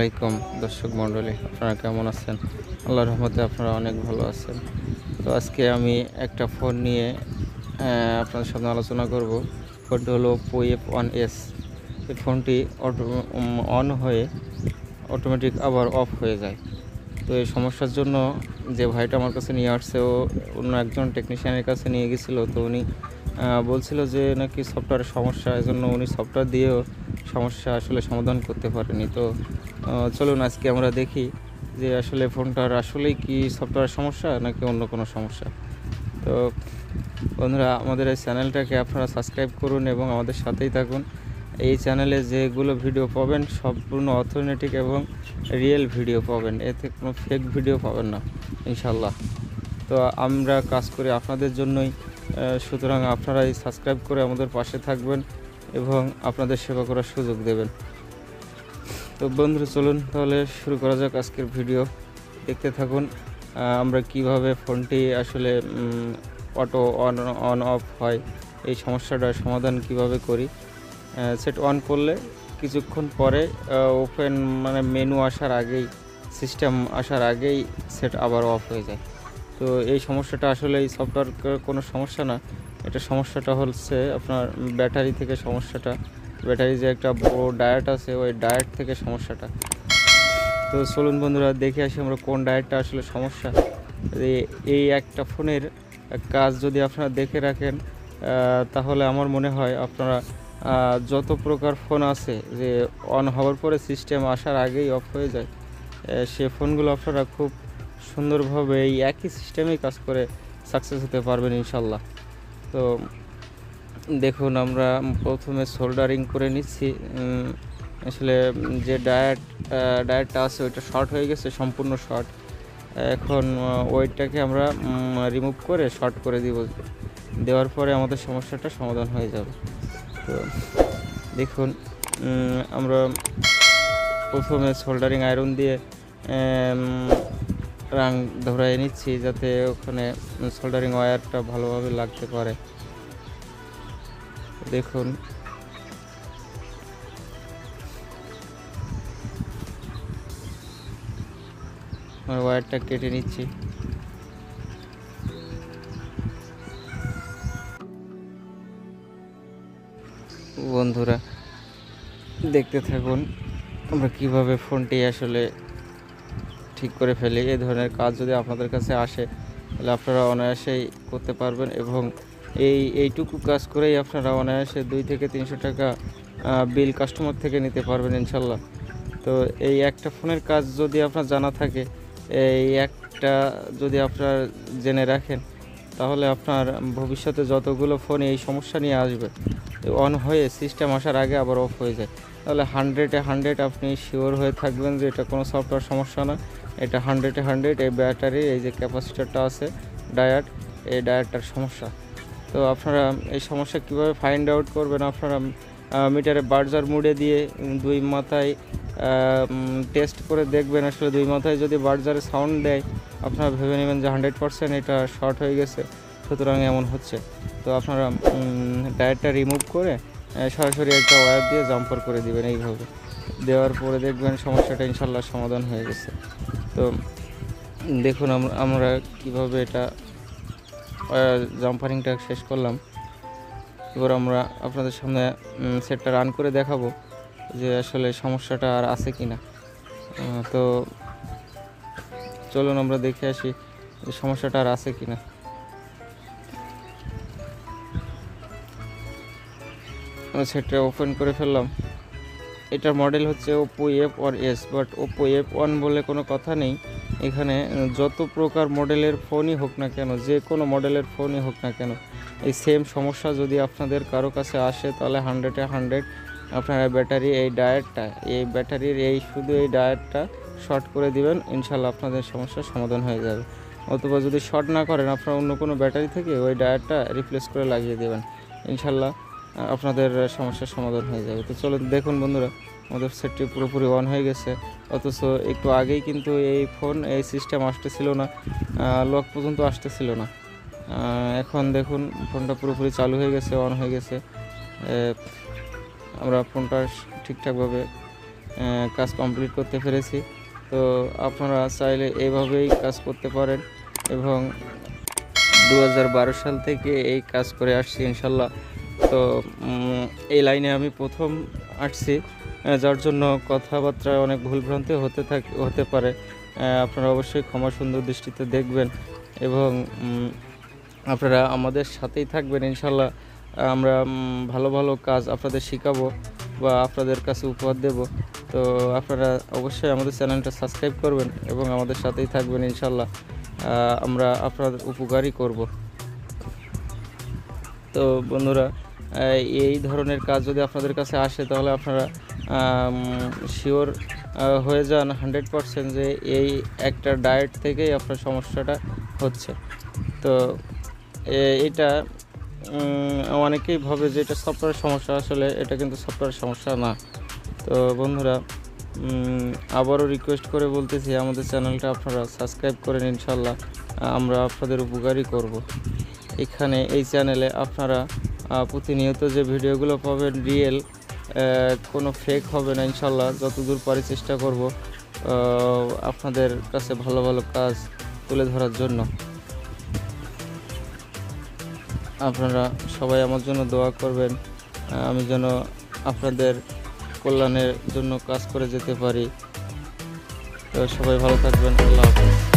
আলাইকুম দর্শক মণ্ডলী, আপনারা কেমন আছেন? আল্লাহর রহমতে আপনারা অনেক ভালো আছেন। তো আজকে আমি একটা ফোন নিয়ে আপনাদের সামনে আলোচনা করব। ফোনটি হলো Oppo f1s। এই ফোনটি অন হয়ে অটোমেটিক আবার অফ হয়ে যায়। তো এই সমস্যার জন্য যে ভাইটা আমার কাছে নিয়ে আসছে, ও অন্য একজন টেকনিশিয়ানের কাছে নিয়ে গেছিলো। তো উনি বলছিল যে নাকি সফটওয়্যারের সমস্যা, এজন্য উনি সফটওয়্যার দিয়েও সমস্যা আসলে সমাধান করতে পারেনি। তো চলুন আজকে আমরা দেখি যে আসলে ফোনটার আসলেই কি সফটওয়্যারের সমস্যা নাকি অন্য কোনো সমস্যা। তো বন্ধুরা, আমাদের এই চ্যানেলটাকে আপনারা সাবস্ক্রাইব করুন এবং আমাদের সাথেই থাকুন। এই চ্যানেলে যেগুলো ভিডিও পাবেন সম্পূর্ণ অথেন্টিক এবং রিয়েল ভিডিও পাবেন, এতে কোনো ফেক ভিডিও পাবেন না ইনশাল্লাহ। তো আমরা কাজ করি আপনাদের জন্যই, সুতরাং আপনারাই সাবস্ক্রাইব করে আমাদের পাশে থাকবেন এবং আপনাদের সেবা করার সুযোগ দেবেন। তো বন্ধুরা, চলুন তাহলে শুরু করা যাক আজকের ভিডিও। দেখতে থাকুন আমরা কিভাবে ফোনটি আসলে অটো অন অফ হয়, এই সমস্যাটার সমাধান কিভাবে করি। সেট অন করলে কিছুক্ষণ পরে ওপেন মেনু আসার আগেই, সিস্টেম আসার আগেই সেট আবার অফ হয়ে যায়। তো এই সমস্যাটা আসলে এই সফটওয়্যার কোনো সমস্যা না, এটা সমস্যাটা হচ্ছে আপনার ব্যাটারি থেকে সমস্যাটা। ব্যাটারি যে একটা বড় ডায়েট আছে, ওই ডায়েট থেকে সমস্যাটা। তো চলুন বন্ধুরা, দেখে আসি আমরা কোন ডায়েটটা আসলে সমস্যা। এই একটা ফোনের কাজ যদি আপনারা দেখে রাখেন, তাহলে আমার মনে হয় আপনারা যত প্রকার ফোন আছে যে অন হওয়ার পরে সিস্টেম আসার আগেই অফ হয়ে যায়, সে ফোনগুলো আপনারা খুব সুন্দরভাবে এই একই সিস্টেমেই কাজ করে সাকসেস হতে পারবেন ইনশাল্লাহ। তো দেখুন, আমরা প্রথমে সোল্ডারিং করে নিচ্ছি। আসলে যে ডায়েটটা আছে ওইটা শর্ট হয়ে গেছে, সম্পূর্ণ শর্ট। এখন ওয়েটটাকে আমরা রিমুভ করে শর্ট করে দিব। দেওয়ার পরে আমাদের সমস্যাটা সমাধান হয়ে যাবে। তো দেখুন, আমরা প্রথমে সোল্ডারিং আয়রন দিয়ে রাং ধরাই নিচ্ছি, যাতে ওখানে সোল্ডারিং ওয়্যারটা ভালোভাবে লাগতে পারে। দেখুন, ওয়্যারটা কেটে নিচ্ছি। বন্ধুরা, দেখতে থাকুন আমরা কিভাবে ফোনটি আসলে ঠিক করে ফেলি। এই ধরনের কাজ যদি আপনাদের কাছে আসে, তাহলে আপনারা অনায়াসেই করতে পারবেন এবং এইটুকু কাজ করেই আপনারা অনায়াসে 200 থেকে 300 টাকা বিল কাস্টমার থেকে নিতে পারবেন ইনশাল্লাহ। তো এই একটা ফোনের কাজ যদি আপনার জানা থাকে, এই একটা যদি আপনার জেনে রাখেন, তাহলে আপনার ভবিষ্যতে যতগুলো ফোন এই সমস্যা নিয়ে আসবে, অন হয়ে সিস্টেম আসার আগে আবার অফ হয়ে যায়, তাহলে 100-এ 100 আপনি শিওর হয়ে থাকবেন যে এটা কোনো সফটওয়্যার সমস্যা না, এটা 100-এ 100 এই ব্যাটারির এই যে ক্যাপাসিটারটা আছে ডায়েট, এই ডায়েটটার সমস্যা। তো আপনারা এই সমস্যা কিভাবে ফাইন্ড আউট করবেন, আপনারা মিটারে বার্জার মুড়ে দিয়ে দুই মাথায় টেস্ট করে দেখবেন। আসলে দুই মাথায় যদি বার্জারে সাউন্ড দেয়, আপনারা ভেবে নেবেন যে 100% এটা শর্ট হয়ে গেছে, সুতরাং এমন হচ্ছে। তো আপনারা ডায়েটটা রিমুভ করে সরাসরি একটা ওয়্যার দিয়ে জাম্পার করে দিবেন। এইভাবে দেওয়ার পরে দেখবেন সমস্যাটা ইনশাল্লাহ সমাধান হয়ে গেছে। তো দেখুন আমরা কিভাবে এটা জাম্পারিংটা শেষ করলাম। এবার আমরা আপনাদের সামনে সেটটা রান করে দেখাবো যে আসলে সমস্যাটা আর আছে কি না। তো চলুন আমরা দেখে আসি যে সমস্যাটা আর আছে কি না। আমরা সেটটা ওপেন করে ফেললাম। এটার মডেল হচ্ছে Oppo f1s, but Oppo f1 বলে কোনো কথা নেই। এখানে যত প্রকার মডেলের ফোনই হোক না কেন, যে কোনো মডেলের ফোনই হোক না কেন, এই সেম সমস্যা যদি আপনাদের কারো কাছে আসে, তাহলে 100-এ 100 আপনারা ব্যাটারি এই ডায়েটটা, এই ব্যাটারির শুধু এই ডায়েটটা শর্ট করে দিবেন, ইনশাল্লাহ আপনাদের সমস্যার সমাধান হয়ে যাবে। অথবা যদি শর্ট না করেন, আপনারা অন্য কোনো ব্যাটারি থেকে ওই ডায়েটটা রিপ্লেস করে লাগিয়ে দেবেন, ইনশাল্লাহ আপনাদের সমস্যার সমাধান হয়ে যাবে। তো চলুন দেখুন বন্ধুরা, আমাদের সেটটি পুরোপুরি অন হয়ে গেছে, অথচ একটু আগেই কিন্তু এই ফোন এই সিস্টেম আসতেছিল না, লক পর্যন্ত আসতেছিল না। এখন দেখুন ফোনটা পুরোপুরি চালু হয়ে গেছে, অন হয়ে গেছে। আমরা ফোনটা ঠিকঠাকভাবে কাজ কমপ্লিট করতে পেরেছি। তো আপনারা চাইলে এইভাবেই কাজ করতে পারেন এবং 2012 সাল থেকে এই কাজ করে আসছি ইনশাল্লাহ। তো এই লাইনে আমি প্রথম আসছি, যার জন্য কথাবার্তায় অনেক ভুলভ্রান্তি হতে পারে। আপনারা অবশ্যই ক্ষমা সুন্দর দৃষ্টিতে দেখবেন এবং আপনারা আমাদের সাথেই থাকবেন ইনশাল্লাহ। আমরা ভালো ভালো কাজ আপনাদের শেখাবো বা আপনাদের কাছে উপহার দেব। তো আপনারা অবশ্যই আমাদের চ্যানেলটা সাবস্ক্রাইব করবেন এবং আমাদের সাথেই থাকবেন ইনশাল্লাহ। আমরা আপনাদের উপকারই করব। তো বন্ধুরা, এই ধরনের কাজ যদি আপনাদের কাছে আসে তাহলে আপনারা শিওর হয়ে যান 100% যে এই একটা ডায়েট থেকেই আপনার সমস্যাটা হচ্ছে। তো এটা অনেকেই ভাবে যে এটা সফটওয়্যার সমস্যা, আসলে এটা কিন্তু সফটওয়্যার সমস্যা না। তো বন্ধুরা, আবারও রিকোয়েস্ট করে বলতেছি আমাদের চ্যানেলটা আপনারা সাবস্ক্রাইব করেন ইনশাল্লাহ। আমরা আপনাদের উপকারই করব। এখানে এই চ্যানেলে আপনারা প্রতিনিয়ত যে ভিডিওগুলো পাবেন রিয়েল, কোনো ফেক হবে না ইনশাল্লাহ। যতদূর পারি চেষ্টা করব আপনাদের কাছে ভালো ভালো কাজ তুলে ধরার জন্য। আপনারা সবাই আমার জন্য দোয়া করবেন, আমি যেন আপনাদের কল্যাণের জন্য কাজ করে যেতে পারি। তো সবাই ভালো থাকবেন। আল্লাহ হাফেজ।